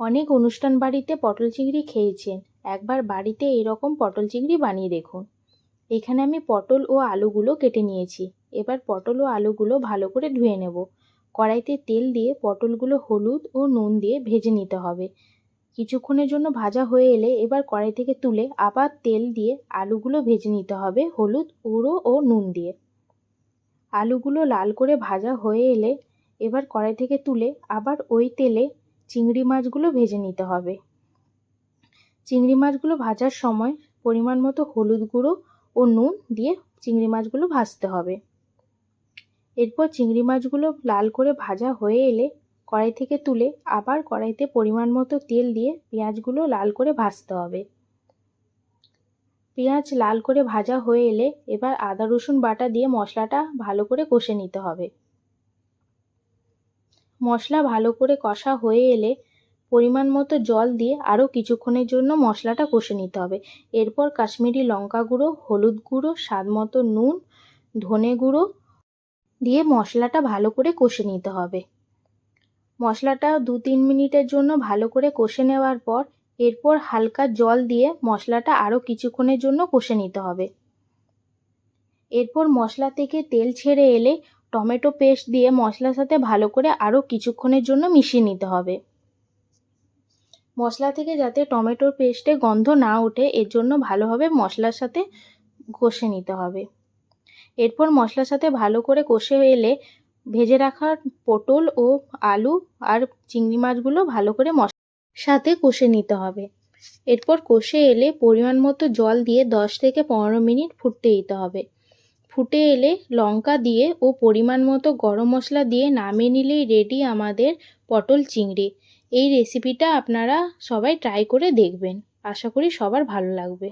অনেক অনুষ্ঠান বাড়িতে পটল চিংড়ি খেয়েছেন। একবার বাড়িতে এরকম পটল চিংড়ি বানিয়ে দেখুন। এখানে আমি পটল ও আলুগুলো কেটে নিয়েছি। এবার পটল ও আলুগুলো ভালো করে ধুয়ে নেব। কড়াইতে তেল দিয়ে পটলগুলো হলুদ ও নুন দিয়ে ভেজে নিতে হবে। কিছুক্ষণের জন্য ভাজা হয়ে এলে এবার কড়াই থেকে তুলে আবার তেল দিয়ে আলুগুলো ভেজে নিতে হবে হলুদ গুঁড়ো ও নুন দিয়ে। আলুগুলো লাল করে ভাজা হয়ে এলে এবার কড়াই থেকে তুলে আবার ওই তেলে চিংড়ি মাছগুলো ভেজে নিতে হবে। চিংড়ি মাছগুলো ভাজার সময় পরিমাণ মতো হলুদ গুঁড়ো ও নুন দিয়ে চিংড়ি মাছগুলো ভাজতে হবে। এরপর চিংড়ি মাছগুলো লাল করে ভাজা হয়ে এলে কড়াই থেকে তুলে আবার কড়াইতে পরিমাণ মতো তেল দিয়ে পেঁয়াজগুলো লাল করে ভাজতে হবে। পেঁয়াজ লাল করে ভাজা হয়ে এলে এবার আদা রসুন বাটা দিয়ে মশলাটা ভালো করে কষে নিতে হবে। মশলা ভালো করে কষা হয়ে এলে পরিমাণ মতো জল দিয়ে আরও কিছুক্ষণের জন্য মশলাটা কষে নিতে হবে। এরপর কাশ্মীরি লঙ্কা গুঁড়ো, হলুদ গুঁড়ো, স্বাদ মতো নুন, ধনে গুঁড়ো দিয়ে মশলাটা ভালো করে কষে নিতে হবে। মশলাটা 2-3 মিনিটের জন্য ভালো করে কষে নেওয়ার পর এরপর হালকা জল দিয়ে মশলাটা আরও কিছুক্ষণের জন্য কষে নিতে হবে। এরপর মশলা থেকে তেল ছেড়ে এলে টমেটো পেস্ট দিয়ে মশলার সাথে ভালো করে আরও কিছুক্ষণের জন্য মিশিয়ে নিতে হবে। মশলা থেকে যাতে টমেটোর পেস্টে গন্ধ না ওঠে এর জন্য ভালোভাবে মশলার সাথে কষে নিতে হবে। এরপর মশলার সাথে ভালো করে কষে এলে ভেজে রাখা পটল ও আলু আর চিংড়ি মাছগুলো ভালো করে মশলার সাথে কষে নিতে হবে। এরপর কষে এলে পরিমাণ মতো জল দিয়ে 10 থেকে 15 মিনিট ফুটতে দিতে হবে। ফুটে এলে লঙ্কা দিয়ে ও পরিমাণ মতো গরম মশলা দিয়ে নামিয়ে নিলেই রেডি আমাদের পটল চিংড়ি। এই রেসিপিটা আপনারা সবাই ট্রাই করে দেখবেন। আশা করি সবার ভালো লাগবে।